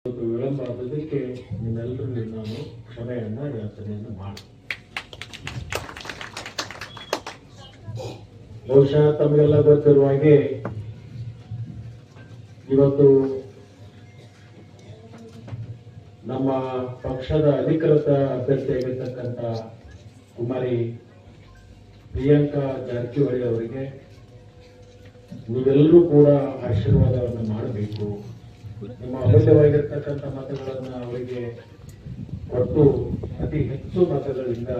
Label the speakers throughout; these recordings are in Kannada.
Speaker 1: ವಿಳಂಬ ಆದದಕ್ಕೆ ನಿಮ್ಮೆಲ್ಲರೂ ನಾನು ಕ್ಷಮೆಯನ್ನ ಯಾಚನೆಯನ್ನು ಮಾಡಿ ಬಹುಶಃ ತಮಗೆಲ್ಲ ಗೊತ್ತಿರುವ ಹಾಗೆ ಇವತ್ತು ನಮ್ಮ ಪಕ್ಷದ ಅಧಿಕೃತ ಅಭ್ಯರ್ಥಿಯಾಗಿರ್ತಕ್ಕಂಥ ಕುಮಾರಿ ಪ್ರಿಯಾಂಕಾ ಜಾರಕಿಹೊಳಿ ಅವರಿಗೆ ನೀವೆಲ್ಲರೂ ಕೂಡ ಆಶೀರ್ವಾದವನ್ನು ಮಾಡಬೇಕು. ನಿಮ್ಮ ಅಮೂಲ್ಯವಾಗಿರ್ತಕ್ಕಂಥ ಮತಗಳನ್ನ ಅವರಿಗೆ ಕೊಟ್ಟು ಅತಿ ಹೆಚ್ಚು ಮತಗಳಿಂದ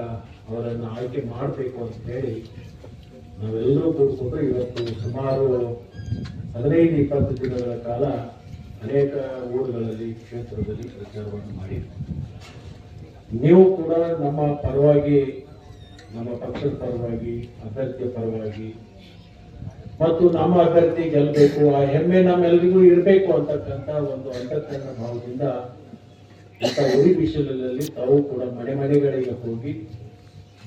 Speaker 1: ಅವರನ್ನು ಆಯ್ಕೆ ಮಾಡಬೇಕು ಅಂತ ಹೇಳಿ ನಾವೆಲ್ಲರೂ ಕೂಡಿಕೊಂಡು ಇವತ್ತು ಸುಮಾರು 15-20 ದಿನಗಳ ಕಾಲ ಅನೇಕ ಊರುಗಳಲ್ಲಿ ಕ್ಷೇತ್ರದಲ್ಲಿ ಪ್ರಚಾರವನ್ನು ಮಾಡಿದ್ವಿ. ನೀವು ಕೂಡ ನಮ್ಮ ಪರವಾಗಿ, ನಮ್ಮ ಪಕ್ಷದ ಪರವಾಗಿ, ಅಭ್ಯರ್ಥಿಯ ಪರವಾಗಿ ಮತ್ತು ನಮ್ಮ ಅಭ್ಯರ್ಥಿ ಗೆಲ್ಲಬೇಕು, ಆ ಹೆಮ್ಮೆ ನಮ್ಮೆಲ್ಲರಿಗೂ ಇರಬೇಕು ಅಂತಕ್ಕಂಥ ಒಂದು ಅಂತಃಕರಣ ಭಾವದಿಂದ ಇಂಥ ಉರಿ ಬಿಸಿಲಲ್ಲಿ ತಾವು ಕೂಡ ಮನೆಗಳಿಗೆ ಹೋಗಿ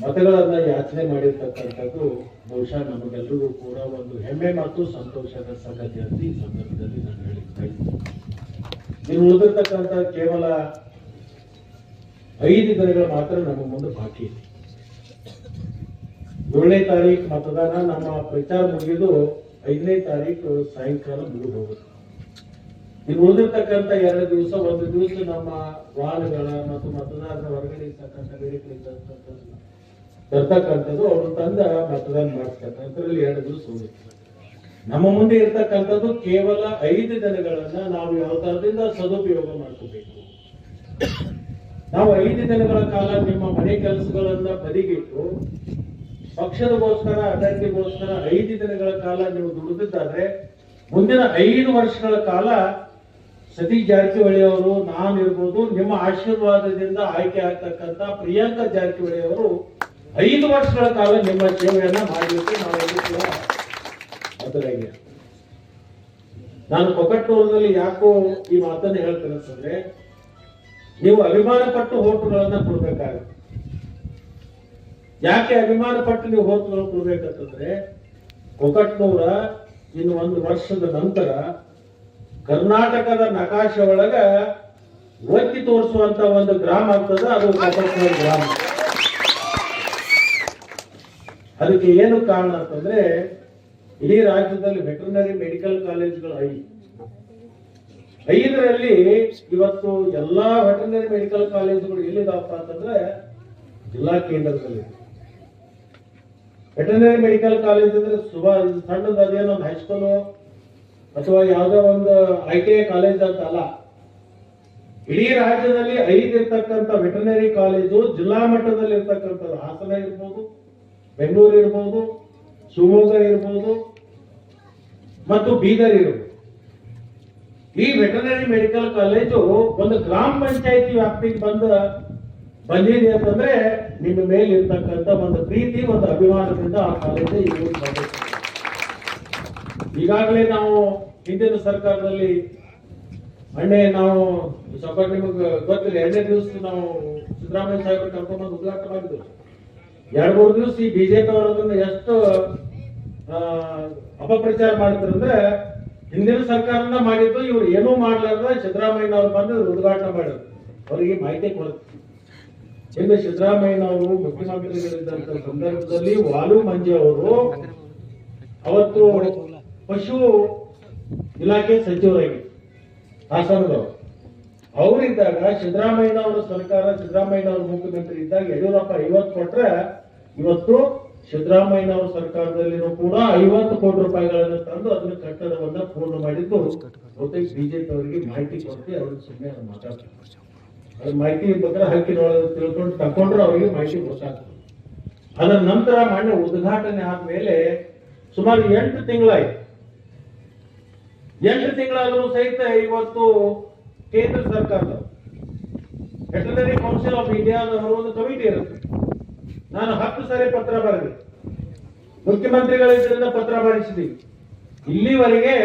Speaker 1: ಮತಗಳನ್ನ ಯಾಚನೆ ಮಾಡಿರ್ತಕ್ಕಂಥದ್ದು ಬಹುಶಃ ನಮಗೆಲ್ಲರಿಗೂ ಕೂಡ ಒಂದು ಹೆಮ್ಮೆ ಮತ್ತು ಸಂತೋಷದ ಸಂಗತಿ ಅಂತ ಈ ಸಂದರ್ಭದಲ್ಲಿ ನಾನು ಹೇಳಿದ್ದೆ. ನೀವು ಉಳಿದಿರ್ತಕ್ಕಂಥ ಕೇವಲ 5 ದಿನಗಳು ಮಾತ್ರ ನಮ್ಮ ಮುಂದೆ ಬಾಕಿ ಇದೆ. 7ನೇ ತಾರೀಕು ಮತದಾನ, ನಮ್ಮ ಪ್ರಚಾರ ಮುಗಿದು 5ನೇ ತಾರೀಕು ಸಾಯಂಕಾಲ ಮುಗಿದು ಹೋಗುತ್ತೆ. ಇನ್ನು ಉಳಿದಿರ್ತಕ್ಕಂಥ 2 ದಿವಸ, 1 ದಿವಸ ನಮ್ಮ ವಾಹನಗಳ ಮತ್ತು ಮತದಾರರ ಹೊರಗಡೆ ಇರ್ತಕ್ಕಂಥ ತರ್ತಕ್ಕಂಥದ್ದು ಅವರು ತಂದ ಮತದಾನ ಮಾಡಿಸ್ತಕ್ಕಂಥದ್ರಲ್ಲಿ 2 ದಿವಸ ಹೋಗುತ್ತೆ. ನಮ್ಮ ಮುಂದೆ ಇರ್ತಕ್ಕಂಥದ್ದು ಕೇವಲ 5 ದಿನಗಳನ್ನ ನಾವು ಯಾವ ತರದಿಂದ ಸದುಪಯೋಗ ಮಾಡ್ಕೋಬೇಕು. ನಾವು 5 ದಿನಗಳ ಕಾಲ ನಿಮ್ಮ ಮನೆ ಕೆಲಸಗಳನ್ನ ಬದಿಗಿಟ್ಟು ಪಕ್ಷದಗೋಸ್ಕರ, ಅಭ್ಯರ್ಥಿಗೋಸ್ಕರ 5 ದಿನಗಳ ಕಾಲ ನೀವು ದುಡಿದಿದ್ದಾದ್ರೆ ಮುಂದಿನ 5 ವರ್ಷಗಳ ಕಾಲ ಸತೀಶ್ ಜಾರಕಿಹೊಳಿ ಅವರು, ನಾನಿರ್ಬೋದು, ನಿಮ್ಮ ಆಶೀರ್ವಾದದಿಂದ ಆಯ್ಕೆ ಆಗ್ತಕ್ಕಂಥ ಪ್ರಿಯಾಂಕಾ ಜಾರಕಿಹೊಳಿ ಅವರು 5 ವರ್ಷಗಳ ಕಾಲ ನಿಮ್ಮ ಸೇವೆಯನ್ನ ಮಾಡಲಿಕ್ಕೆ ನಾವೆಲ್ಲರೂ ಕೂಡ ಬದ್ಧರಾಗಿ. ನಾನು ಕೊಕಟ್ಟೂರಿನಲ್ಲಿ ಯಾಕೋ ಈ ಮಾತನ್ನು ಹೇಳ್ತೇನೆ ಅಂತಂದ್ರೆ, ನೀವು ಅಭಿಮಾನ ಪಟ್ಟು ಹೋಟುಗಳನ್ನ ಕೊಡ್ಬೇಕಾಗುತ್ತೆ. ಯಾಕೆ ಅಭಿಮಾನ ಪಟ್ಟು ನೀವು ಹೋಟುಗಳು ಕೊಡ್ಬೇಕಂತಂದ್ರೆ, ಕೊಕಟ್ನೂರ ಇನ್ನು 1 ವರ್ಷದ ನಂತರ ಕರ್ನಾಟಕದ ನಕಾಶೆ ಒಳಗ ಒತ್ತಿ ತೋರಿಸುವಂತ ಒಂದು ಗ್ರಾಮ ಆಗ್ತದ, ಅದು ಕೊಕಟ್ನೂರು ಗ್ರಾಮ. ಅದಕ್ಕೆ ಏನು ಕಾರಣ ಅಂತಂದ್ರೆ, ಇಡೀ ರಾಜ್ಯದಲ್ಲಿ ವೆಟರ್ನರಿ ಮೆಡಿಕಲ್ ಕಾಲೇಜುಗಳು 5ರಲ್ಲಿ ಇವತ್ತು ಎಲ್ಲಾ ವೆಟರ್ನರಿ ಮೆಡಿಕಲ್ ಕಾಲೇಜುಗಳು ಎಲ್ಲಿದಾವಪ್ಪ ಅಂತಂದ್ರೆ ಜಿಲ್ಲಾ ಕೇಂದ್ರದಲ್ಲಿ. ವೆಟರ್ನರಿ ಮೆಡಿಕಲ್ ಕಾಲೇಜ್ ಅಂದ್ರೆ ಸಣ್ಣದ ಅದೇನೋ ಒಂದು ಹೈಸ್ಕೂಲು ಅಥವಾ ಯಾವುದೋ ಒಂದು ITI ಕಾಲೇಜ್ ಅಂತ ಅಲ್ಲ. ಇಡೀ ರಾಜ್ಯದಲ್ಲಿ 5 ಇರ್ತಕ್ಕಂಥ ವೆಟರ್ನರಿ ಕಾಲೇಜು ಜಿಲ್ಲಾ ಮಟ್ಟದಲ್ಲಿ ಇರ್ತಕ್ಕಂಥದ್ದು ಹಾಸನ ಇರ್ಬೋದು, ಬೆಂಗಳೂರು ಇರ್ಬೋದು, ಶಿವಮೊಗ್ಗ ಇರ್ಬೋದು ಮತ್ತು ಬೀದರ್ ಇರ್ಬೋದು. ಈ ವೆಟರ್ನರಿ ಮೆಡಿಕಲ್ ಕಾಲೇಜು ಒಂದು ಗ್ರಾಮ ಪಂಚಾಯತಿ ವ್ಯಾಪ್ತಿಗೆ ಬಂದಿದೆ ಅಂತಂದ್ರೆ ನಿಮ್ಮ ಮೇಲೆ ಇರ್ತಕ್ಕಂಥ ಒಂದು ಪ್ರೀತಿ, ಒಂದು ಅಭಿಮಾನದಿಂದ ಆ ಕಾಲೇಜು ಈಗಾಗಲೇ ನಾವು ಹಿಂದಿನ ಸರ್ಕಾರದಲ್ಲಿ ನಾವು ಸ್ವಲ್ಪ ನಿಮಗೆ ಗೊತ್ತಿಲ್ಲ, 2ನೇ ದಿವಸ ನಾವು ಸಿದ್ದರಾಮಯ್ಯ ಸಾಹೇಬರು ಕರ್ಕೊಂಡ್ಬಂದು ಉದ್ಘಾಟನೆ ಮಾಡಿದ್ರು. 2-3 ದಿವಸ ಈ ಬಿಜೆಪಿ ಅವರನ್ನ ಎಷ್ಟು ಅಪಪ್ರಚಾರ ಮಾಡ್ತಾರಂದ್ರೆ, ಹಿಂದಿನ ಸರ್ಕಾರನ ಮಾಡಿದ್ದು, ಇವ್ರು ಏನೂ ಮಾಡ್ಲಾರ್ದ ಸಿದ್ದರಾಮಯ್ಯನವ್ರು ಬಂದು ಉದ್ಘಾಟನೆ ಮಾಡಿದ್ರು. ಅವರಿಗೆ ಮಾಹಿತಿ ಕೊಡುತ್ತೆ. ಇನ್ನು ಸಿದ್ದರಾಮಯ್ಯನವರು ಮುಖ್ಯಮಂತ್ರಿಗಳಿದ್ದಂತ ಸಂದರ್ಭದಲ್ಲಿ ವಾಲು ಮಂಜಿ ಅವರು ಅವತ್ತು ಪಶು ಇಲಾಖೆ ಸಚಿವರಾಗಿ ಹಾಸನದವರು ಅವರಿದ್ದಾಗ, ಸಿದ್ದರಾಮಯ್ಯನವರ ಸರ್ಕಾರ, ಸಿದ್ದರಾಮಯ್ಯನವರು ಮುಖ್ಯಮಂತ್ರಿ ಇದ್ದಾಗ ಯಡಿಯೂರಪ್ಪ 50 ಕೊಟ್ರೆ, ಇವತ್ತು ಸಿದ್ದರಾಮಯ್ಯನವರ ಸರ್ಕಾರದಲ್ಲಿನೂ ಕೂಡ 50 ಕೋಟಿ ರೂಪಾಯಿಗಳನ್ನು ತಂದು ಅದನ್ನ ಕಟ್ಟಡವನ್ನ ಪೂರ್ಣ ಮಾಡಿದ್ದು ಬಹುತೇಕ ಬಿಜೆಪಿ ಅವರಿಗೆ ಮಾಹಿತಿ ಕೊಟ್ಟು ಅವ್ರಿಗೆ ಸುಮ್ಮನೆ ಮಾತಾಡ್ತಾರೆ. ಅದ್ರ ಮಾಹಿತಿ ಬಗ್ಗೆ ಹಕ್ಕಿನೊಳಗೆ ತಿಳ್ಕೊಂಡು ತಕೊಂಡ್ರೆ ಅವರಿಗೆ ಮಾಹಿತಿ ಗೊತ್ತಾಗ್ತದೆ. ಅದರ ನಂತರ ಮೊನ್ನೆ ಉದ್ಘಾಟನೆ ಆದ್ಮೇಲೆ ಸುಮಾರು 8 ತಿಂಗಳಾಯ್ತು. 8 ತಿಂಗಳಾದರೂ ಸಹಿತ ಇವತ್ತು ಕೇಂದ್ರ ಸರ್ಕಾರದ ವೆಟರ್ನರಿ ಕೌನ್ಸಿಲ್ ಆಫ್ ಇಂಡಿಯಾದವರು ಒಂದು ಕಮಿಟಿ ಇರುತ್ತೆ. ನಾನು 10 ಸಾರಿ ಪತ್ರ ಬರೆದೆ, ಮುಖ್ಯಮಂತ್ರಿಗಳ ಇದರಿಂದ ಪತ್ರ ಬರೆಸಿದ್ದೀವಿ. ಇಲ್ಲಿವರೆಗೆ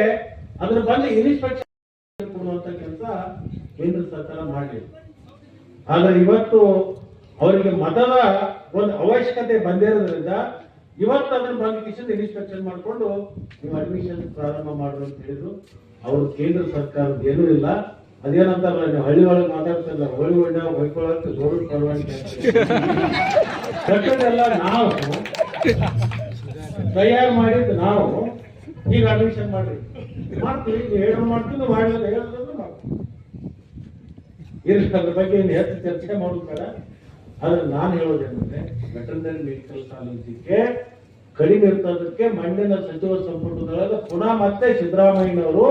Speaker 1: ಅದರ ಬಂದು ಇನ್ಸ್ಪೆಕ್ಷನ್ ಕೊಡುವಂತ ಕೆಲಸ ಕೇಂದ್ರ ಸರ್ಕಾರ ಮಾಡಲಿಲ್ಲ. ಆದ್ರೆ ಇವತ್ತು ಅವರಿಗೆ ಮತದ ಒಂದು ಅವಶ್ಯಕತೆ ಬಂದಿರೋದ್ರಿಂದ ಇವತ್ತು ಅದನ್ನು ಬಂದು ಕಿಶನ್ ಇನ್ಸ್ಪೆಕ್ಷನ್ ಮಾಡಿಕೊಂಡು ನೀವು ಅಡ್ಮಿಷನ್ ಪ್ರಾರಂಭ ಮಾಡ್ರು ಅಂತ ಹೇಳಿದ್ರು. ಅವರು ಕೇಂದ್ರ ಸರ್ಕಾರದ ಏನೂ ಇಲ್ಲ, ಅದೇನಂತಾರಲ್ಲ, ನೀವು ಹಳ್ಳಿ ಒಳಗೆ ಮಾತಾಡ್ತಿಲ್ಲ, ಹೋಳಿ ಒಳ್ಳೆ ಹೊಯ್ಕೊಳಕ್ಕೆ ಜೋಳ ಪರವಾಗಿ ಕಟ್ಟದೆಲ್ಲ ನಾವು ತಯಾರು ಮಾಡಿದ್ದು ನಾವು. ಈಗ ಅಡ್ಮಿಷನ್ ಮಾಡ್ರಿ ಮಾಡ್ತೀವಿ, ಹೇಳೋ ಮಾಡ್ತೀವಿ, ಮಾಡಿದ್ರೆ ಹೇಳೋದ್ರೆ ಮಾಡ್ತೀವಿ. ಇರ್ಲಿ, ಅದ್ರ ಬಗ್ಗೆ ಇನ್ನು ಹೆಚ್ಚು ಚರ್ಚೆ ಮಾಡೋದು ಬೇಡ. ಆದ್ರೆ ನಾನು ಹೇಳೋದೇನಂದ್ರೆ, ವೆಟರ್ನರಿ ಮೆಡಿಕಲ್ ಕಾಲೇಜಿಗೆ ಕಡಿಮೆ ಇರ್ತದಕ್ಕೆ ಮಂಡ್ಯದ ಸಚಿವ ಸಂಪುಟದೊಳಗೆ ಪುನಃ ಮತ್ತೆ ಸಿದ್ದರಾಮಯ್ಯನವರು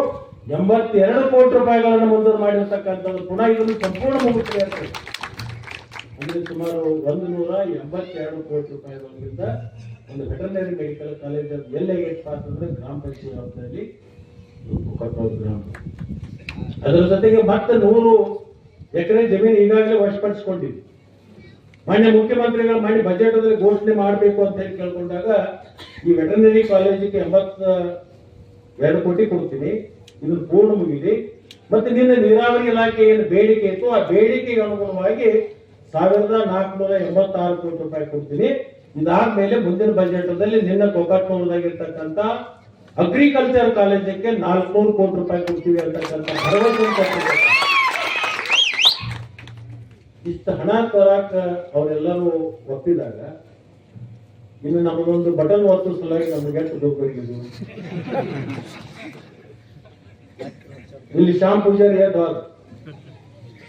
Speaker 1: 82 ಕೋಟಿ ರೂಪಾಯಿಗಳನ್ನು ಮಂಜೂರು ಮಾಡಿರ್ತಕ್ಕಂಥದ್ದು ಪುನಃ ಇದನ್ನು ಸಂಪೂರ್ಣ ಮುಗಿಸಿದೆ. ಅಂದ್ರೆ ಸುಮಾರು 182 ಕೋಟಿ ರೂಪಾಯಿಗಳಿಂದ ಒಂದು ವೆಟರ್ನರಿ ಮೆಡಿಕಲ್ ಕಾಲೇಜ್ ಎಲ್ಲೆಗೆ ಅಂತಂದ್ರೆ ಗ್ರಾಮ ಪಂಚಾಯತ್ ವ್ಯಾಪ್ತಿಯಲ್ಲಿ ಕಟ್ಟೋದು ಗ್ರಾಮ. ಅದರ ಜೊತೆಗೆ ಮತ್ತೆ 100 ಎಕರೆ ಜಮೀನು ಈಗಾಗಲೇ ವಶಪಡಿಸಿಕೊಂಡಿದ್ವಿ. ಮಾನ್ಯ ಮುಖ್ಯಮಂತ್ರಿಗಳು ಮಾಡಿ ಬಜೆಟ್ ಅಲ್ಲಿ ಘೋಷಣೆ ಮಾಡಬೇಕು ಅಂತ ಹೇಳಿ ಕೇಳ್ಕೊಂಡಾಗ ಈ ವೆಟರ್ನರಿ ಕಾಲೇಜಿಗೆ 82 ಕೋಟಿ ಕೊಡ್ತೀನಿ, ಇದನ್ನು ಪೂರ್ಣ ಮುಗಿಲಿ. ಮತ್ತೆ ನಿನ್ನ ನೀರಾವರಿ ಇಲಾಖೆ ಏನು ಬೇಡಿಕೆ ಇತ್ತು, ಆ ಬೇಡಿಕೆಗೆ ಅನುಗುಣವಾಗಿ 1486 ಕೋಟಿ ರೂಪಾಯಿ ಕೊಡ್ತೀನಿ. ಇದಾದ್ಮೇಲೆ ಮುಂದಿನ ಬಜೆಟ್ ಅಲ್ಲಿ ನಿನ್ನ ಗೋಕಾಕ್ನೂರದಾಗಿರ್ತಕ್ಕಂಥ ಅಗ್ರಿಕಲ್ಚರ್ ಕಾಲೇಜಿಗೆ 400 ಕೋಟಿ ರೂಪಾಯಿ ಕೊಡ್ತೀವಿ ಅಂತಕ್ಕಂಥ ಭರವಸೆ. ಇಷ್ಟು ಹಣ ತರಕ ಅವರೆಲ್ಲರೂ ಒಪ್ಪಿದಾಗ ಇನ್ನು ನಮಗೊಂದು ಬಟನ್ ಒತ್ತು ಸಲುವಾಗಿ ನಮಗೆ ಎಷ್ಟು ದುಡ್ಡು. ಇಲ್ಲಿ ಶ್ಯಾಮ್ ಪೂಜಾರಿ ಹೇಳ್ದ,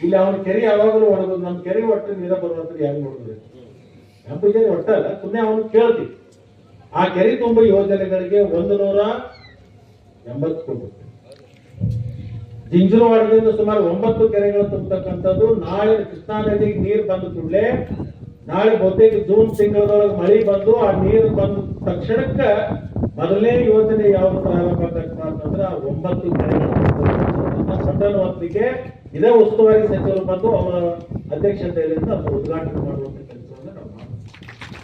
Speaker 1: ಇಲ್ಲಿ ಅವನ ಕೆರೆ ಯಾವಾಗಲೂ ಹೊಡೆದು ನಮ್ಮ ಕೆರೆ ಒಟ್ಟು ನೀರ ಬರುವಂತ ಹೆಂಗ್ ನೋಡಿದ್ರೆ ಶ್ಯಾಮ್ ಪೂಜಾರಿ ಒಟ್ಟಲ್ಲ, ಸುಮ್ಮನೆ ಅವನು ಕೇಳ್ತೀವಿ. ಆ ಕೆರೆ ತುಂಬ ಯೋಜನೆಗಳಿಗೆ 180 ಕೋಟಿ. ಜಿಂಜುರವಾಡದಿಂದ ಸುಮಾರು 9 ಕೆರೆಗಳು ತುಂಬತಕ್ಕಂಥದ್ದು. ನಾಳೆ ಕೃಷ್ಣಾ ನದಿಗೆ ನೀರು ಬಂದ ಕೂಡಲೇ, ನಾಳೆ ಬಹುತೇಕ ಜೂನ್ ತಿಂಗಳೊಳಗೆ ಮಳೆ ಬಂದು ಆ ನೀರು ಬಂದ ತಕ್ಷಣಕ್ಕೆ ಮೊದಲನೇ ಯೋಜನೆ ಯಾವ್ದು ಪ್ರಾರಂಭ ಆಗಬೇಕಪ್ಪ ಅಂತಂದ್ರೆ ಆ 9 ಕೆರೆಗಳು ಸಟನ್ ಹೊತ್ತಿಗೆ ಇದೇ ಉಸ್ತುವಾರಿ ಸಚಿವರು ಬಂದು ಅವರ ಅಧ್ಯಕ್ಷತೆಯಲ್ಲಿ ಅದನ್ನು ಉದ್ಘಾಟನೆ ಮಾಡುವಂತ ಕೆಲಸವನ್ನು ನಾವು ಮಾಡ್ತೀವಿ.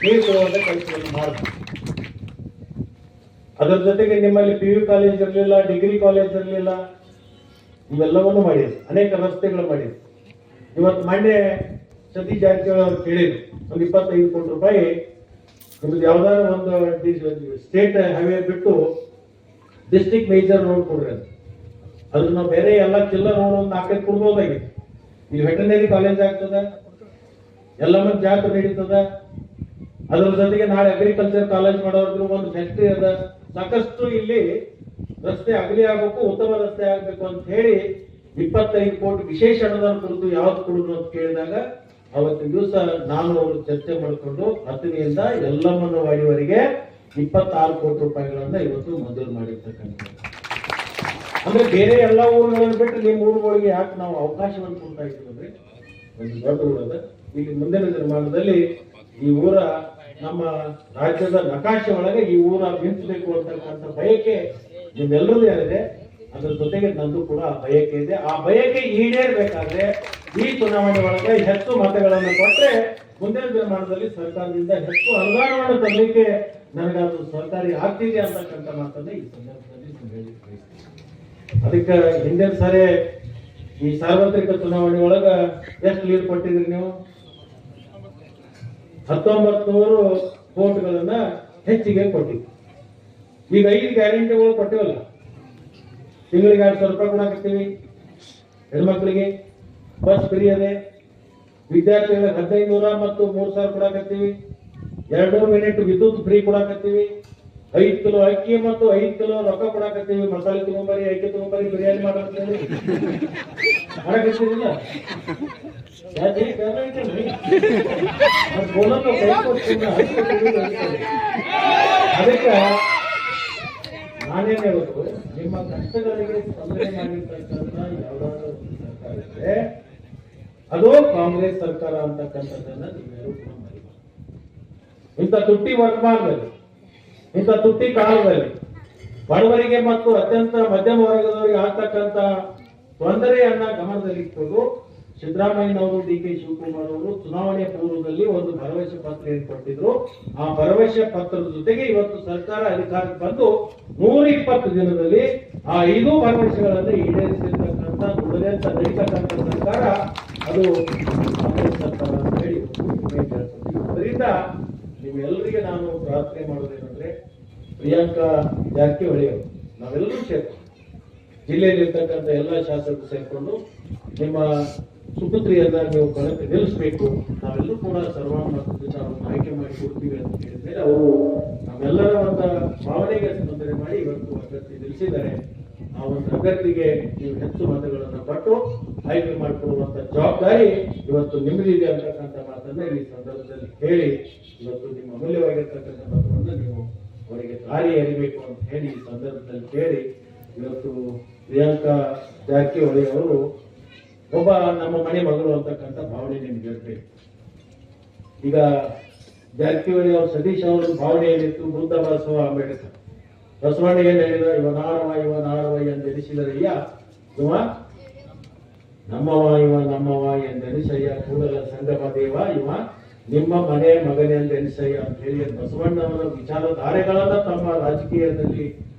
Speaker 1: ನೀರು ಕೊಡುವಂತ ಕೆಲಸವನ್ನು ಮಾಡ್ತೀವಿ. ಅದರ ಜೊತೆಗೆ ನಿಮ್ಮಲ್ಲಿ PU ಕಾಲೇಜ್ ಇರಲಿಲ್ಲ, ಡಿಗ್ರಿ ಕಾಲೇಜ್ ಇರಲಿಲ್ಲ, ಇವೆಲ್ಲವನ್ನು ಮಾಡಿದ್ರು. ಅನೇಕ ರಸ್ತೆಗಳು ಮಾಡಿದ್ರು. ಇವತ್ತು ಮೊನ್ನೆ ಸತೀಶ್ ಜಾರಕಿಹೊಳಿ ಅವರು ಕೇಳಿದ್ರು, ಒಂದು 25 ಕೋಟಿ ರೂಪಾಯಿ ನಿಮ್ದು ಯಾವ್ದಾದ್ರು ಒಂದು ಸ್ಟೇಟ್ ಹೈವೇ ಬಿಟ್ಟು ಡಿಸ್ಟ್ರಿಕ್ಟ್ ಮೇಜರ್ ರೋಡ್ ಕೊಡ್ರಿ ಅಂತ. ಅದ್ರ ನಾವು ಬೇರೆ ಎಲ್ಲ ಚಿಲ್ಲರ್ ರೋಡ್ ಒಂದು 4 ಕೊಡ್ಬೋದಾಗಿತ್ತು. ಇಲ್ಲಿ ವೆಟರ್ನರಿ ಕಾಲೇಜ್ ಆಗ್ತದ, ಎಲ್ಲ ಮಂದಿ ಜಾತ್ರೆ ನಡೀತದ. ಅದ್ರ ಜೊತೆಗೆ ನಾಳೆ ಅಗ್ರಿಕಲ್ಚರ್ ಕಾಲೇಜ್ ಮಾಡೋದ್ರು, ಒಂದು ಫ್ಯಾಕ್ಟ್ರಿ ಅದ. ಸಾಕಷ್ಟು ಇಲ್ಲಿ ರಸ್ತೆ ಅಗಲಿ ಆಗಬೇಕು, ಉತ್ತಮ ರಸ್ತೆ ಆಗ್ಬೇಕು ಅಂತ ಹೇಳಿ 25 ಕೋಟಿ ವಿಶೇಷ ಅನುದಾನ ಕುರಿತು ಯಾವ್ದು ಕೊಡುದು ಅಂತ ಕೇಳಿದಾಗ ಅವತ್ತಿನ ದಿವಸ ನಾನು ಅವರು ಚರ್ಚೆ ಮಾಡಿಕೊಂಡು 10ರಿಂದ ಯಲ್ಲಮ್ಮನವಾಡಿವರೆಗೆ 26 ಕೋಟಿ ರೂಪಾಯಿಗಳನ್ನ ಇವತ್ತು ಮಂಜೂರು ಮಾಡಿರ್ತಕ್ಕಂಥ. ಅಂದ್ರೆ ಬೇರೆ ಎಲ್ಲಾ ಊರುಗಳನ್ನು ಬಿಟ್ಟು ನಿಮ್ಮ ಊರುಗಳಿಗೆ ಯಾಕೆ ನಾವು ಅವಕಾಶವನ್ನು ಕೊಡ್ತಾ ಇದ್ದೀವಿ ಅಂದ್ರೆ, ಒಂದು ದೊಡ್ಡ ಊರದ ಇಲ್ಲಿ ಮುಂದಿನ ನಿರ್ಮಾಣದಲ್ಲಿ ಈ ಊರ ನಮ್ಮ ರಾಜ್ಯದ ನಕಾಶೆ ಒಳಗೆ ಈ ಊರ ನಿಂತಬೇಕು ಅಂತಕ್ಕಂಥ ಬಯಕೆ ನಿಮ್ಮೆಲ್ಲರದ್ದು ಏನಿದೆ. ಅದ್ರ ಜೊತೆಗೆ ನಂದು ಕೂಡ ಬಯಕೆ ಇದೆ. ಆ ಬಯಕೆ ಈಡೇರಬೇಕಾದ್ರೆ ಈ ಚುನಾವಣೆ ಒಳಗೆ ಹೆಚ್ಚು ಮತಗಳನ್ನು ಕೊಟ್ಟರೆ ಮುಂದಿನ ದಿನಮಾನದಲ್ಲಿ ಸರ್ಕಾರದಿಂದ ಹೆಚ್ಚು ಅನುದಾನವನ್ನು ತರಲಿಕ್ಕೆ ನನಗದು ಸರ್ಕಾರಿ ಆಗ್ತಿದೆ ಅಂತಕ್ಕಂಥ ಮಾತನ್ನ ಈ ಸಂದರ್ಭದಲ್ಲಿ ಹೇಳಿದ್ವಿ. ಅದಕ್ಕೆ ಹಿಂದಿನ ಸಾರಿ ಈ ಸಾರ್ವತ್ರಿಕ ಚುನಾವಣೆ ಒಳಗ ಎಷ್ಟು ಲೀಡ್ ಕೊಟ್ಟಿದ್ರಿ ನೀವು? 1900 ವೋಟ್ಗಳನ್ನ ಹೆಚ್ಚಿಗೆ ಕೊಟ್ಟಿದ್ವಿ. ಈಗ 5 ಗ್ಯಾರಂಟಿಗಳು ಕೊಟ್ಟಿವಲ್ಲ, ತಿಂಗಳಿಗೆ 2,000 ರೂಪಾಯಿ ಕೊಡಾಕತ್ತೀವಿ, ಹೆಣ್ಮಕ್ಳಿಗೆ ಬಸ್ ಫ್ರೀ ಅದೇ, ವಿದ್ಯಾರ್ಥಿಗಳಿಗೆ 1500 ಮತ್ತು 3000 ಕೊಡಾಕತ್ತೀವಿ, 200 ಯೂನಿಟ್ ವಿದ್ಯುತ್ ಫ್ರೀ ಕೊಡಾಕತ್ತೀವಿ, 5 ಕಿಲೋ ಅಕ್ಕಿ ಮತ್ತು 5 ಕಿಲೋ ರೊಕ್ಕ ಕೊಡಾಕತ್ತೀವಿ. ಮಸಾಲೆ ತಗೊಂಬರಿ, ಅಕ್ಕಿ ತಗೊಂಬರಿ, ಬಿರಿಯಾನಿ ಮಾಡಾಕತ್ತೀವಿ. ಮಾಡಾಕತ್ತೀವಿಲ್ಲ ಅದಕ್ಕೆ ನಾನೇನೇ ಹೇಳೋದು, ನಿಮ್ಮ ಕಷ್ಟಗಳಿಗೆ ಸ್ಪಂದನೆ ಮಾಡಿರ್ತಕ್ಕಂಥ ಯಾವ್ದಾದ್ರು ಸರ್ಕಾರ ಇದ್ರೆ ಅದು ಕಾಂಗ್ರೆಸ್ ಸರ್ಕಾರ ಅಂತಕ್ಕಂಥದ್ದನ್ನ ನೀವೆಲ್ಲರೂ ಕೂಡ ಮರಿಬಾರದು. ಇಂಥ ತುಟ್ಟಿ ವರ್ತಮಾನದಲ್ಲಿ, ಇಂಥ ತುಟ್ಟಿ ಕಾಲದಲ್ಲಿ ಬಡವರಿಗೆ ಮತ್ತು ಅತ್ಯಂತ ಮಧ್ಯಮ ವರ್ಗದವರಿಗೆ ಆಗ್ತಕ್ಕಂಥ ತೊಂದರೆಯನ್ನ ಗಮನದಲ್ಲಿಟ್ಟುಕೊಂಡು ಸಿದ್ದರಾಮಯ್ಯನವರು, DK ಶಿವಕುಮಾರ್ ಅವರು ಚುನಾವಣೆ ಪೂರ್ವದಲ್ಲಿ ಒಂದು ಭರವಸೆ ಪತ್ರ ಏನು ಕೊಟ್ಟಿದ್ರು. ಆ ಭರವಸೆ ಪತ್ರದ ಜೊತೆಗೆ ಇವತ್ತು ಸರ್ಕಾರ ಅಧಿಕಾರಕ್ಕೆ ಬಂದು 120 ದಿನದಲ್ಲಿ ಆ 5 ಭರವಸೆಗಳನ್ನು ಈಡೇರಿಸಿರ್ತಕ್ಕಂಥ ದುಡಿದಂತ ನಡೀತಕ್ಕಂಥ ಸರ್ಕಾರ ಅದು ಕಾಂಗ್ರೆಸ್ ಸರ್ಕಾರ ಅಂತ ಹೇಳಿ ಅದರಿಂದ ನಿಮ್ಮೆಲ್ಲರಿಗೆ ನಾನು ಪ್ರಾರ್ಥನೆ ಮಾಡೋದೇನಂದ್ರೆ, ಪ್ರಿಯಾಂಕಾ ಜಾರಕಿಹೊಳಿ ಅವರು ನಾವೆಲ್ಲರೂ ಸೇರ್ಕೊಂಡು ಜಿಲ್ಲೆಯಲ್ಲಿ ಇರ್ತಕ್ಕಂಥ ಎಲ್ಲ ಶಾಸಕರು ಸೇರ್ಕೊಂಡು ನಿಮ್ಮ ಸುಪುತ್ರಿಯನ್ನ ನೀವು ಕಳಕ್ಕೆ ನಿಲ್ಲಿಸಬೇಕು, ನಾವೆಲ್ಲರೂ ಕೂಡ ಸರ್ವಾನುಮತದಿಂದ ಅವ್ರನ್ನ ಆಯ್ಕೆ ಮಾಡಿ ಕೊಡ್ತೀವಿ ಅಂತ ಹೇಳಿದ್ರೆ ಅವರು ನಮ್ಮೆಲ್ಲರ ಒಂದು ಭಾವನೆಗೆ ಸ್ಪಂದನೆ ಮಾಡಿ ಇವತ್ತು ಅಭ್ಯರ್ಥಿ ನಿಲ್ಲಿಸಿದ್ದಾರೆ. ಆ ಒಂದು ಅಭ್ಯರ್ಥಿಗೆ ನೀವು ಹೆಚ್ಚು ಮತಗಳನ್ನು ಕೊಟ್ಟು ಆಯ್ಕೆ ಮಾಡಿಕೊಡುವಂತ ಜವಾಬ್ದಾರಿ ಇವತ್ತು ನಿಮ್ಮದಿದೆ ಅಂತಕ್ಕಂಥ ಮಾತನ್ನ ಈ ಸಂದರ್ಭದಲ್ಲಿ ಹೇಳಿ, ಇವತ್ತು ನಿಮ್ಮ ಅಮೂಲ್ಯವಾಗಿರ್ತಕ್ಕಂಥ ಮತವನ್ನು ನೀವು ಅವರಿಗೆ ದಾರಿ ಎರಿಬೇಕು ಅಂತ ಹೇಳಿ ಈ ಸಂದರ್ಭದಲ್ಲಿ ಹೇಳಿ, ಇವತ್ತು ಪ್ರಿಯಾಂಕಾ ಜಾರಕಿಹೊಳಿ ಅವರು ಒಬ್ಬ ನಮ್ಮ ಮನೆ ಮಗಳು ಅಂತಕ್ಕಂಥ ಭಾವನೆ ನಿಮ್ಗೆ ಇರಬೇಕು. ಈಗ ಜಾರಕಿಹೊಳಿ ಅವರು ಸತೀಶ್ ಅವರ ಭಾವನೆ ಏನಿತ್ತು, ಬುದ್ಧ ಬಸವ ಅಂಬೇಡ್ಕರ್, ಬಸವಣ್ಣ ಏನ್ ಹೇಳಿದ, ಇವ ನಾಡವ ಎಂದೆನಿಸಿದರಯ್ಯ, ಇವ ನಮ್ಮವ ಎಂದೆನಿಸಯ್ಯ, ಕೂಡಲ ಸಂಗಮ ದೇವ, ಇವ ನಿಮ್ಮ ಮನೆ ಮಗನೆಂದೆನಿಸಯ್ಯ ಅಂತ ಹೇಳಿ ಬಸವಣ್ಣವರ ವಿಚಾರಧಾರೆಗಳನ್ನ ತಮ್ಮ ರಾಜಕೀಯದಲ್ಲಿ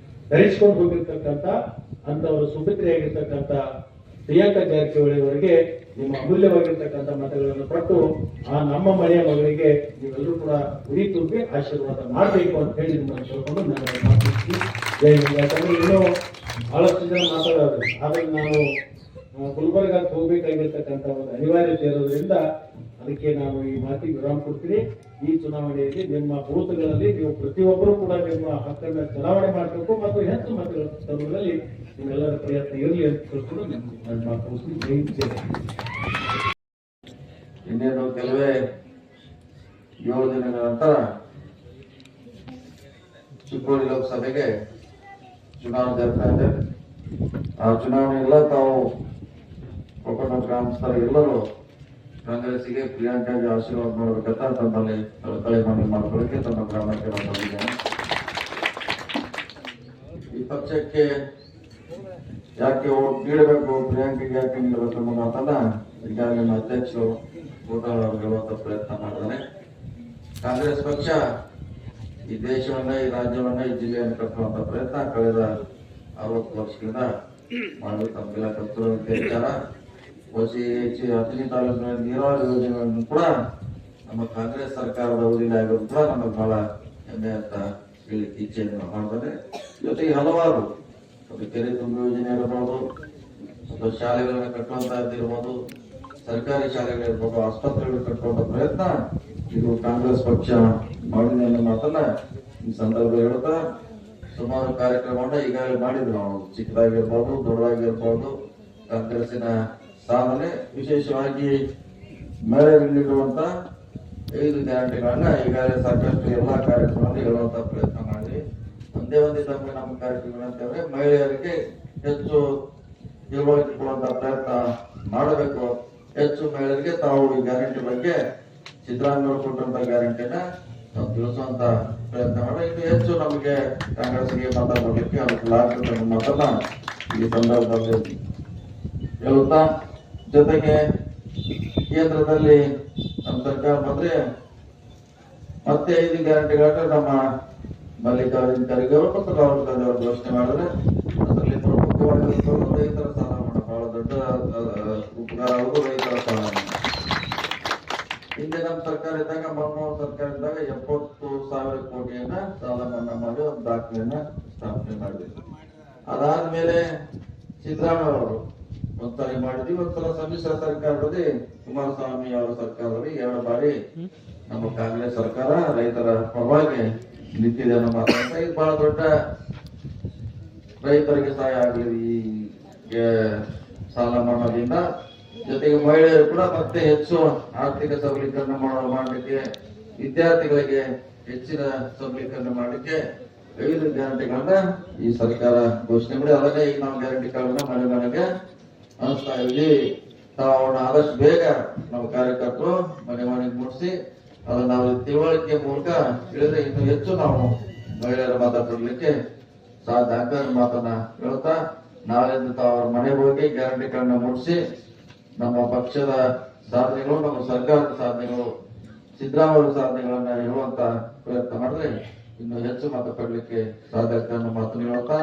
Speaker 1: ಧರಿಸಿಕೊಂಡು ಹೋಗಿರ್ತಕ್ಕಂಥ ಅಂತವರು ಸುಪುತ್ರಿಯಾಗಿರ್ತಕ್ಕಂಥ ಪ್ರಿಯಾಂಕಾ ಜಾರಕಿಹೊಳಿ ಅವರಿಗೆ ನಿಮ್ಮ ಅಮೂಲ್ಯವಾಗಿರ್ತಕ್ಕಂಥ ಮತಗಳನ್ನು ಕೊಟ್ಟು ಆ ನಮ್ಮ ಮನೆಯ ಮಗಳಿಗೆ ನೀವೆಲ್ಲರೂ ಕೂಡ ಉಡಿ ತುಂಬಿ ಆಶೀರ್ವಾದ ಮಾಡಬೇಕು ಅಂತ ಹೇಳಿ ನಿಮ್ಮನ್ನು ತಿಳ್ಕೊಂಡು ನಾನು ಮಾತಾಡ್ತೀನಿ. ಯಾಕಂದ್ರೆ ಇನ್ನೂ ಬಹಳಷ್ಟು ಜನ ಮಾತಾಡೋದು, ಆದ್ರೆ ನಾನು ಗುಲ್ಬರ್ಗಕ್ಕೆ ಹೋಗ್ಬೇಕಾಗಿರ್ತಕ್ಕಂಥ ಒಂದು ಅನಿವಾರ್ಯತೆ ಇರೋದ್ರಿಂದ ಅದಕ್ಕೆ ನಾನು ಈ ಮಾತಿಗೆ ವಿರಾಮ ಕೊಡ್ತೀನಿ. ಈ ಚುನಾವಣೆಯಲ್ಲಿ ನಿಮ್ಮ ಬೂತ್ಗಳಲ್ಲಿ ನೀವು ಪ್ರತಿಯೊಬ್ಬರು ಕೂಡ ನಿಮ್ಮ ಹಕ್ಕನ್ನು ಚಲಾವಣೆ ಮಾಡಬೇಕು ಮತ್ತು ಹೆಚ್ಚು ಮತಗಳ ತರುವುದರಲ್ಲಿ ನಿಮ್ಮೆಲ್ಲರ ಪ್ರಯತ್ನ ಇರಲಿ ಅಂತ ತಿಳ್ಕೊಂಡು ನನ್ನ ಮಾತು ಮುಗಿಸ್ತೀನಿ.
Speaker 2: ಇನ್ನೇನು ಕೆಲವೇ 7 ದಿನಗಳ ನಂತರ ಚಿಕ್ಕೋಡಿ ಲೋಕಸಭೆಗೆ ಚುನಾವಣೆ ಜರುಗ್ತಾ ಇದೆ. ಆ ಚುನಾವಣೆಯೆಲ್ಲ ತಾವು ಕೊಪ್ಪಳ ಗ್ರಾಮಸ್ಥರ ಎಲ್ಲರೂ ಕಾಂಗ್ರೆಸ್ಸಿಗೆ ಪ್ರಿಯಾಂಕಾಗೆ ಆಶೀರ್ವಾದ ಮಾಡಬೇಕಂತ ತಮ್ಮಲ್ಲಿ ತಲೆ ಮನವಿ ಮಾಡ್ಕೊಳ್ಳಿಕ್ಕೆ ತಮ್ಮ ಗ್ರಾಮಕ್ಕೆ ಬಂದಿದ್ದೇನೆ. ಈ ಪಕ್ಷಕ್ಕೆ ಯಾಕೆ ಓಟ್ ನೀಡಬೇಕು, ಪ್ರಿಯಾಂಕೆಗೆ ಯಾಕೆ ನೀಡಬೇಕು ಅನ್ನೋ ಮಾತನ್ನ ಈಗಾಗಲೇ ನಮ್ಮ ಅಧ್ಯಕ್ಷರು ಗೋಪಾಲ್ ಅವರು ಹೇಳುವಂತ ಪ್ರಯತ್ನ ಮಾಡಿದ್ದಾರೆ. ಕಾಂಗ್ರೆಸ್ ಪಕ್ಷ ಈ ದೇಶವನ್ನ, ಈ ರಾಜ್ಯವನ್ನ, ಈ ಜಿಲ್ಲೆಯನ್ನು ಕಟ್ಟುವಂತ ಪ್ರಯತ್ನ ಕಳೆದ 60 ವರ್ಷಗಳಿಂದ ಮಾಡಿ ತಮಗೆಲ್ಲ ಕರ್ತವ್ಯ ವಿಚಾರ. ಹೊಸಿ 10 ತಾಲೂಕಿನಲ್ಲಿ ನೀರಾವರಿ ಯೋಜನೆಗಳನ್ನು ಕೂಡ ನಮ್ಮ ಕಾಂಗ್ರೆಸ್ ಸರ್ಕಾರದ ಅವಧಿಯಲ್ಲಿ ಆಗಿರೋದು ಕೂಡ ನಮಗೆ ಬಹಳ ಹೆಮ್ಮೆ ಅಂತ ಹೇಳಿ ಇಚ್ಛೆಯನ್ನು ಮಾಡ್ತಾರೆ. ಜೊತೆಗೆ ಹಲವಾರು ಕೆರೆ ತುಂಬಿ ಯೋಜನೆ ಇರಬಹುದು, ಅಥವಾ ಶಾಲೆಗಳನ್ನ ಕಟ್ಟುವಂತಹದ್ದು ಇರ್ಬೋದು, ಸರ್ಕಾರಿ ಶಾಲೆಗಳಿರ್ಬೋದು, ಆಸ್ಪತ್ರೆಗಳು ಕಟ್ಟುವಂತ ಪ್ರಯತ್ನ ಇದು ಕಾಂಗ್ರೆಸ್ ಪಕ್ಷ ಮಾಡಿದೆ ಅನ್ನೋ ಮಾತನ್ನ ಈ ಸಂದರ್ಭ ಹೇಳ್ತಾ, ಸುಮಾರು ಕಾರ್ಯಕ್ರಮವನ್ನ ಈಗಾಗಲೇ ಮಾಡಿದ್ರು ನಾವು. ಚಿಕ್ಕದಾಗಿರ್ಬೋದು, ದೊಡ್ಡದಾಗಿರ್ಬೋದು, ಕಾಂಗ್ರೆಸ್ಸಿನ ಸಾಧನೆ, ವಿಶೇಷವಾಗಿ ಮಹಿಳೆಯರಿಗೆ ನೀಡುವಂತ 5 ಗ್ಯಾರಂಟಿಗಳನ್ನ ಈಗಾಗಲೇ ಸಾಕಷ್ಟು ಎಲ್ಲಾ ಕಾರ್ಯಕ್ರಮದಲ್ಲಿ ಹೇಳುವಂತ ಪ್ರಯತ್ನ ಮಾಡಿ, ಒಂದೇ ತಮ್ಮ ನಮ್ಮ ಕಾರ್ಯಕ್ರಮ ಅಂತಂದ್ರೆ ಮಹಿಳೆಯರಿಗೆ ಹೆಚ್ಚು ತಿಳುವಳಿಕೆ ಕೊಡುವಂತ ಪ್ರಯತ್ನ ಮಾಡಬೇಕು. ಹೆಚ್ಚು ಮಹಿಳೆಯರಿಗೆ ತಾವು ಈ ಗ್ಯಾರಂಟಿ ಬಗ್ಗೆ ಸಿದ್ದರಾಮಯ್ಯ ಕೊಟ್ಟಂತ ಗ್ಯಾರಂಟಿನ ನಾವು ತಿಳಿಸುವಂತ ಪ್ರಯತ್ನ ಮಾಡಿ, ಇನ್ನು ಹೆಚ್ಚು ನಮಗೆ ಕಾಂಗ್ರೆಸ್ಗೆ ಮತ ಕೊಡಲಿಕ್ಕೆ ಅನುಕೂಲ ಆಗ್ತದೆ ಅನ್ನೋ ಮಾತನ್ನ ಈ ಸಂದರ್ಭದಲ್ಲಿ ಹೇಳುತ್ತಾ, ಜೊತೆಗೆ ಕೇಂದ್ರದಲ್ಲಿ ನಮ್ಮ ಸರ್ಕಾರ ಬಂದ್ರೆ ಮತ್ತೆ 5 ಗ್ಯಾರಂಟಿಗಳನ್ನ ನಮ್ಮ ಮಲ್ಲಿಕಾರ್ಜುನ ಖರ್ಗೆ ಅವರು ಮತ್ತು ರಾಹುಲ್ ಗಾಂಧಿ ಅವರು ಘೋಷಣೆ ಮಾಡಿದ್ರೆ ಅದರಲ್ಲಿ ಪ್ರಮುಖವಾಗಿರುವುದು ರೈತರ ಸಾಲ ಮನ್ನಾ. ಬಹಳ ದೊಡ್ಡ ಉಪಕಾರ ಆಗುವುದು ರೈತರ ಸಾಲ ಮನ್ನಾ. ಹಿಂದೆ ನಮ್ಮ ಸರ್ಕಾರ ಇದ್ದಾಗ, ಮನಮೋಹನ್ ಸರ್ಕಾರ ಇದ್ದಾಗ 70,000 ಕೋಟಿಯನ್ನ ಸಾಲ ಮನ್ನಾ ಮಾಡಿ ಒಂದು ದಾಖಲೆಯನ್ನ ಸ್ಥಾಪನೆ ಮಾಡಿದ್ರು. ಅದಾದ್ಮೇಲೆ ಸಿದ್ದರಾಮಯ್ಯ ಅವರು ಒಂದ್ಸರಿ ಮಾಡಿದ್ವಿ, ಒಂದ್ಸಲ ಸಮ್ಮಿಶ್ರ ಸರ್ಕಾರದಲ್ಲಿ ಕುಮಾರಸ್ವಾಮಿ ಅವರ ಸರ್ಕಾರದಲ್ಲಿ 2 ಬಾರಿ ನಮ್ಮ ಕಾಂಗ್ರೆಸ್ ಸರ್ಕಾರ ರೈತರ ಪರವಾಗಿ ನಿಂತಿದೆ ಅನ್ನೋ ಮಾತಾಡ್ತಾ, ಇದು ಬಹಳ ದೊಡ್ಡ ರೈತರಿಗೆ ಸಹಾಯ ಆಗಲಿ ಈ ಸಾಲ ಮನ್ನಾದಿಂದ. ಜೊತೆಗೆ ಮಹಿಳೆಯರು ಕೂಡ ಮತ್ತೆ ಹೆಚ್ಚು ಆರ್ಥಿಕ ಸಬಲೀಕರಣ ಮಾಡಲಿಕ್ಕೆ, ವಿದ್ಯಾರ್ಥಿಗಳಿಗೆ ಹೆಚ್ಚಿನ ಸಬಲೀಕರಣ ಮಾಡಲಿಕ್ಕೆ 5 ಗ್ಯಾರಂಟಿಗಳನ್ನ ಈ ಸರ್ಕಾರ ಘೋಷಣೆ ಮಾಡಿ, ಅದನ್ನೇ ಈಗ ನಾವು ಗ್ಯಾರಂಟಿ ಕಾರ್ಡ್ನ ಮನೆ ಮನೆಗೆ ಹಂಚ್ತಾ ಇದ್ವಿ. ತಾವು ಆದಷ್ಟು ಬೇಗ ನಾವು ಕಾರ್ಯಕರ್ತರು ಮನೆ ಮನೆಗೆ ಮುಟ್ಟಿಸಿ ಅದನ್ನ ನಾವು ತಿಳುವಳಿಕೆ ಮೂಲಕ ಹೇಳಿದ್ರೆ ಇನ್ನು ಹೆಚ್ಚು ನಾವು ಮಹಿಳೆಯರ ಮಾತಾಡಲಿಕ್ಕೆ ಸಾಧ್ಯ ಆಗ್ತದೆ ಮಾತನ್ನ ಹೇಳ್ತಾ, ನಾಳೆಯಿಂದ ತಾವು ಅವ್ರ ಮನೆಗೆ ಹೋಗಿ ಗ್ಯಾರಂಟಿಗಳನ್ನ ಮುಟ್ಟಿಸಿ ನಮ್ಮ ಪಕ್ಷದ ಸಾಧನೆಗಳು, ನಮ್ಮ ಸರ್ಕಾರದ ಸಾಧನೆಗಳು, ಸಿದ್ದರಾಮಯ್ಯ ಸಾಧನೆಗಳನ್ನ ಹೇಳುವಂತ ಪ್ರಯತ್ನ ಮಾಡಿದ್ರೆ ಇನ್ನು ಹೆಚ್ಚು ಮತ ಪಡಲಿಕ್ಕೆ ಸಾಧ್ಯ ಆಗ್ತದೆ ಅನ್ನೋ ಮಾತನ್ನು ಹೇಳ್ತಾ,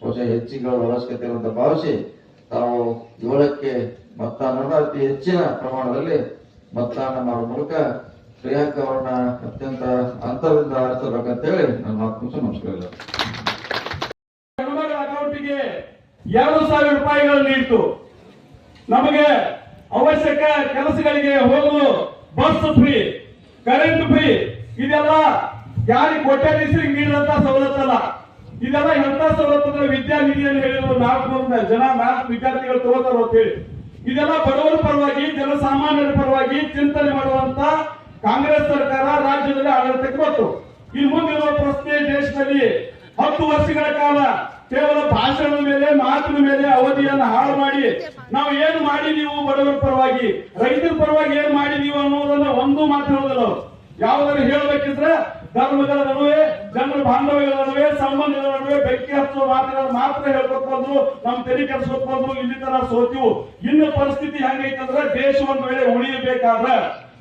Speaker 2: ಬಹುಶಃ ಹೆಚ್ಚಿನ ಅವಶ್ಯಕತೆ ಇರುವಂತ ಭಾವಿಸಿ ತಾವು 7ಕ್ಕೆ ಮತದಾನ ಅತಿ ಹೆಚ್ಚಿನ ಪ್ರಮಾಣದಲ್ಲಿ ಮತದಾನ ಮಾಡುವ ಮೂಲಕ ಪ್ರಿಯಾಂಕಾ ಅವರನ್ನ ಅತ್ಯಂತ ಅಂತರದಿಂದ ಆರಿಸಬೇಕಂತ ಹೇಳಿ ನನ್ನ ಮಾತು ನಮಸ್ಕಾರ.
Speaker 3: ಅಕೌಂಟಿಗೆ 2,000 ರೂಪಾಯಿಗಳನ್ನು ನೀಡಿತು. ನಮಗೆ ಅವಶ್ಯಕ ಕೆಲಸಗಳಿಗೆ ಹೋಗಲು ಬಸ್ ಫ್ರೀ, ಕರೆಂಟ್ ಫ್ರೀ, ಇದೆಲ್ಲ ಯಾರಿಗೆ ಕೋಟ್ಯಾಧೀಶರಿಗೆ ನೀಡಿದಂತ ಸವಲತ್ತಲ್ಲ. ಇದೆಲ್ಲ ಎಂತ ಸವಲತ್ತು ವಿದ್ಯಾನಿಧಿಯನ್ನು ಹೇಳಿದ್ರು 400 ಜನ 4 ವಿದ್ಯಾರ್ಥಿಗಳು ತಗೋತಾರ ಅಂತ ಹೇಳಿ. ಇದೆಲ್ಲ ಬಡವರ ಪರವಾಗಿ ಜನಸಾಮಾನ್ಯರ ಪರವಾಗಿ ಚಿಂತನೆ ಮಾಡುವಂತ ಕಾಂಗ್ರೆಸ್ ಸರ್ಕಾರ ರಾಜ್ಯದಲ್ಲಿ ಆಡಳಿತಕ್ಕೆ ಬಂತು. ಇನ್ನು ಮುಂದಿರುವ ಪ್ರಶ್ನೆ, ದೇಶದಲ್ಲಿ 10 ವರ್ಷಗಳ ಕಾಲ ಕೇವಲ ಭಾಷಣದ ಮೇಲೆ ಮಾತಿನ ಮೇಲೆ ಅವಧಿಯನ್ನು ಹಾಳು ಮಾಡಿ ನಾವು ಏನು ಮಾಡಿದೀವು, ಬಡವರ ಪರವಾಗಿ ರೈತರ ಪರವಾಗಿ ಏನ್ ಮಾಡಿದೀವಿ ಅನ್ನೋದನ್ನ ಒಂದು ಮಾತಿರೋದಿಲ್ಲ. ಯಾವುದನ್ನು ಹೇಳಬೇಕಿದ್ರೆ ಧರ್ಮಗಳ ನಡುವೆ, ಜನರ ಬಾಂಧವ್ಯಗಳ ನಡುವೆ, ಸಂಬಂಧಗಳ ನಡುವೆ ಬೆಂಕಿ ಹಚ್ಚುವ ಮಾತುಗಳನ್ನು ಮಾತ್ರ ಹೇಳ್ಕೊತ ಬಂದ್ರು, ನಮ್ ತೆರಿಗೆ ಕೆಲ್ಸಕ್ಕೆ ಬಂದ್ರು, ಇಲ್ಲಿ ತರ ಸೋತಿವು. ಇನ್ನು ಪರಿಸ್ಥಿತಿ ಹೆಂಗೈತಂದ್ರೆ ದೇಶ ಒಂದು ವೇಳೆ ಉಳಿಯಬೇಕಾದ್ರೆ,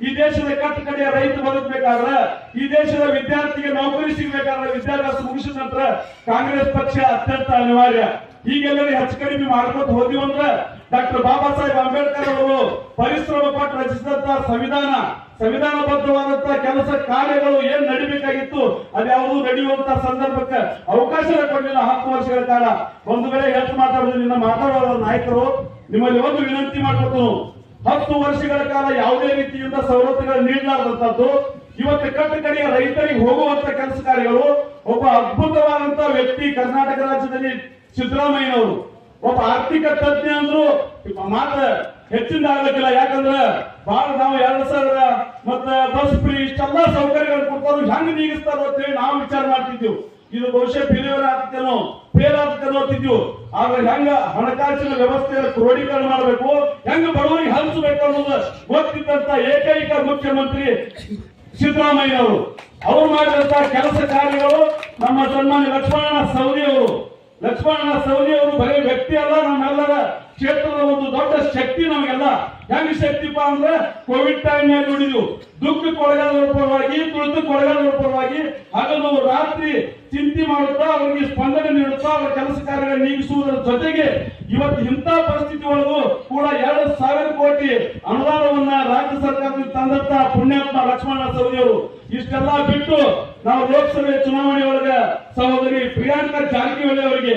Speaker 3: ಈ ದೇಶದ ಕಟ್ಟಕಡೆಯ ರೈತ ಬದುಕಬೇಕಾದ್ರೆ, ಈ ದೇಶದ ವಿದ್ಯಾರ್ಥಿಗೆ ನೌಕರಿ ಸಿಗಬೇಕಾದ್ರೆ, ವಿದ್ಯಾಭ್ಯಾಸ ಮುಗಿಸಿದ ನಂತರ ಕಾಂಗ್ರೆಸ್ ಪಕ್ಷ ಅತ್ಯಂತ ಅನಿವಾರ್ಯ. ಈಗೆಲ್ಲರೂ ಹೆಚ್ಚು ಕಡಿಮೆ ಮಾಡ್ಕೊತ ಹೋದಿವಂದ್ರೆ ಡಾಕ್ಟರ್ ಬಾಬಾ ಸಾಹೇಬ್ ಅಂಬೇಡ್ಕರ್ ಅವರು ಪರಿಶ್ರಮ ಪಟ್ಟು ರಚಿಸಿದಂತಹ ಸಂವಿಧಾನಬದ್ಧವಾದಂತಹ ಕೆಲಸ ಕಾರ್ಯಗಳು ಏನ್ ನಡಿಬೇಕಾಗಿತ್ತು ಅದ್ಯಾವುದು ನಡೆಯುವಂತ ಸಂದರ್ಭಕ್ಕೆ ಅವಕಾಶ ಕೊಡಲಿಲ್ಲ 10 ವರ್ಷಗಳ ಕಾಲ. ಒಂದು ವೇಳೆ ಹೆಚ್ಚು ಮಾತಾಡೋದ್ರಿಂದ ಮಾತಾಡುವ ನಾಯಕರು ನಿಮ್ಮಲ್ಲಿ ಒಂದು ವಿನಂತಿ ಮಾಡ್ಕೊತು, 10 ವರ್ಷಗಳ ಕಾಲ ಯಾವುದೇ ರೀತಿಯಿಂದ ಸವಲತ್ತುಗಳು ನೀಡಲಾರದಂತದ್ದು ಇವತ್ತು ಕಟ್ಟಕಡೆಯ ರೈತರಿಗೆ ಹೋಗುವಂತ ಕೆಲಸ ಕಾರ್ಯಗಳು. ಒಬ್ಬ ಅದ್ಭುತವಾದಂತಹ ವ್ಯಕ್ತಿ ಕರ್ನಾಟಕ ರಾಜ್ಯದಲ್ಲಿ ಸಿದ್ದರಾಮಯ್ಯನವರು, ಒಬ್ಬ ಆರ್ಥಿಕ ತಜ್ಞ ಅಂದ್ರು ಮಾತ್ರ ಹೆಚ್ಚಿನ ಆಗ್ಬೇಕಿಲ್ಲ. ಯಾಕಂದ್ರೆ ಬಹಳ ನಾವು 2000 ಮತ್ತೆ ಬಸ್ ಫ್ರೀ ಇಷ್ಟೆಲ್ಲ ಸೌಕರ್ಯಗಳು ಕೊಡ್ತಾರೋ ಹೆಂಗ್ ನೀಗಿಸ್ತಾರೋ ಅಂತ ಹೇಳಿ ನಾವು ವಿಚಾರ ಮಾಡ್ತಿದ್ವಿ. ಇದು ಬಹುಶಃ ಫೇಲ್ ಆಗ್ತೇನೋ ಅಂತಿದ್ವಿ. ಆದ್ರೆ ಹೆಂಗ ಹಣಕಾಸಿನ ವ್ಯವಸ್ಥೆಯನ್ನು ಕ್ರೋಢೀಕರಣ ಮಾಡಬೇಕು, ಹೆಂಗ ಬಡವರಿಗೆ ಹಂಚಬೇಕು ಅನ್ನೋದು ಗೊತ್ತಿದ್ದಂತ ಏಕೈಕ ಮುಖ್ಯಮಂತ್ರಿ ಸಿದ್ದರಾಮಯ್ಯನವರು. ಅವರು ಮಾಡಿದಂತಹ ಕೆಲಸ ಕಾರ್ಯಗಳು ನಮ್ಮ ಸನ್ಮಾನ್ಯ ಲಕ್ಷ್ಮಣ ಸವದಿ ಅವರು ಬರೀ ವ್ಯಕ್ತಿ ಅಲ್ಲ, ನಮ್ಮೆಲ್ಲರ ಕ್ಷೇತ್ರದ ಒಂದು ದೊಡ್ಡ ಶಕ್ತಿ. ನಮಗೆಲ್ಲ ಹೆಂಗ್ ಶಕ್ತಿಪ್ಪ ಅಂದ್ರೆ ಕೋವಿಡ್ ಟೈಮ್ ನಲ್ಲಿ ನೋಡಿದ್ವು, ದುಃಖಕ್ಕೆ ಒಳಗಾದವರ ಪರವಾಗಿ, ತುಳಿತಕ್ಕೆ ಒಳಗಾದವರ ಪರವಾಗಿ ಹಗಲು ರಾತ್ರಿ ಚಿಂತೆ ಮಾಡುತ್ತಾ ಅವರಿಗೆ ಸ್ಪಂದನೆ ನೀಡುತ್ತಾ ಅವರ ಕೆಲಸ ಕಾರ್ಯಗಳ ನೀಗಿಸುವುದರ ಜೊತೆಗೆ ಇವತ್ತು ಇಂಥ ಪರಿಸ್ಥಿತಿ ಒಳಗೂ ಕೂಡ 2,000 ಕೋಟಿ ಅನುದಾನವನ್ನ ರಾಜ್ಯ ಸರ್ಕಾರದಿಂದ ತಂದಂತ ಪುಣ್ಯಾತ್ಮ ಲಕ್ಷ್ಮಣ ಸವದಿಯವರು. ಇಷ್ಟೆಲ್ಲ ಬಿಟ್ಟು ನಾವು ಲೋಕಸಭೆ ಚುನಾವಣೆ ಒಳಗೆ ಸಹೋದರಿ ಪ್ರಿಯಾಂಕಾ ಜಾರಕಿಹೊಳಿ ಅವರಿಗೆ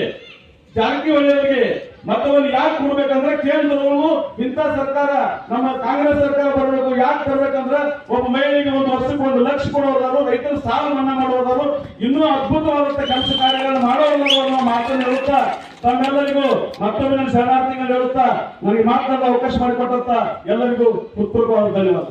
Speaker 3: ಮತವನ್ನು ಯಾಕೆ ಕೊಡ್ಬೇಕಂದ್ರೆ ಕೇಂದ್ರದವರು ಇಂಥ ಸರ್ಕಾರ ನಮ್ಮ ಕಾಂಗ್ರೆಸ್ ಸರ್ಕಾರ ಬರಬೇಕು. ಯಾಕೆ ತರಬೇಕಂದ್ರೆ ಒಬ್ಬ ಮಹಿಳೆಗೆ 1 ವರ್ಷಕ್ಕೆ 1 ಲಕ್ಷ ಕೊಡೋದಾದ್ರು, ರೈತರ ಸಾಲ ಮನ್ನಾ ಮಾಡೋದಾದ್ರು, ಇನ್ನೂ ಅದ್ಭುತವಾದಂತ ಕೆಲಸ ಕಾರ್ಯಗಳನ್ನು ಮಾಡೋದಾದ್ರು ಅನ್ನೋ ಮಾತನ್ನು ಹೇಳುತ್ತಾ ತಮ್ಮೆಲ್ಲರಿಗೂ ಮತ್ತೊಮ್ಮೆ ನನ್ನ ಶರಣಾರ್ಥಿಗಳು ಹೇಳುತ್ತಾ ನನಗೆ ಮಾತನಾಡಲು ಅವಕಾಶ ಮಾಡಿಕೊಟ್ಟಂತ ಎಲ್ಲರಿಗೂ ಹೃತ್ಪೂರ್ವಕವಾದ ಧನ್ಯವಾದ.